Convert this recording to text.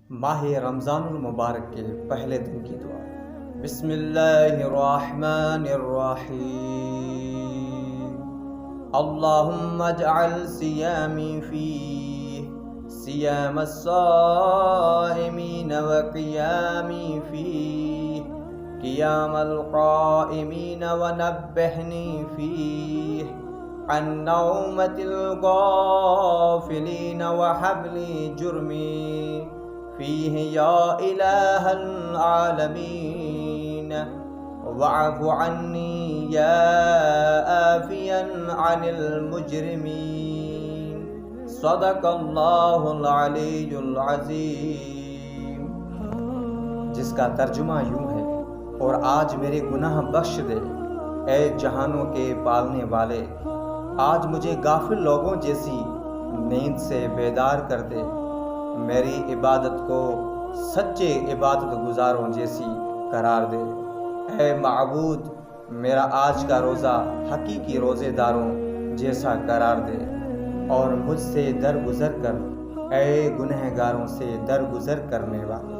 ماہ رمضان المبارک کے پہلے دن کی دعا۔ بسم اللہ الرحمن الرحیم، اللہم اجعل صیامی فیہ صیام الصائمین وقیامی فیہ قیام القائمین ونبہنی فیہ عن نومة الغافلین وحبلی جرمی فیہ یا الہ العالمین واعف عنی یا آفیا عن المجرمین، صدق اللہ العلی العظیم۔ جس کا ترجمہ یوں ہے: اور آج میرے گناہ بخش دے اے جہانوں کے پالنے والے، آج مجھے غافل لوگوں جیسی نیند سے بیدار کر دے، میری عبادت کو سچے عبادت گزاروں جیسی قرار دے۔ اے معبود، میرا آج کا روزہ حقیقی روزے داروں جیسا قرار دے، اور مجھ سے درگزر کر اے گنہگاروں سے درگزر کرنے والے۔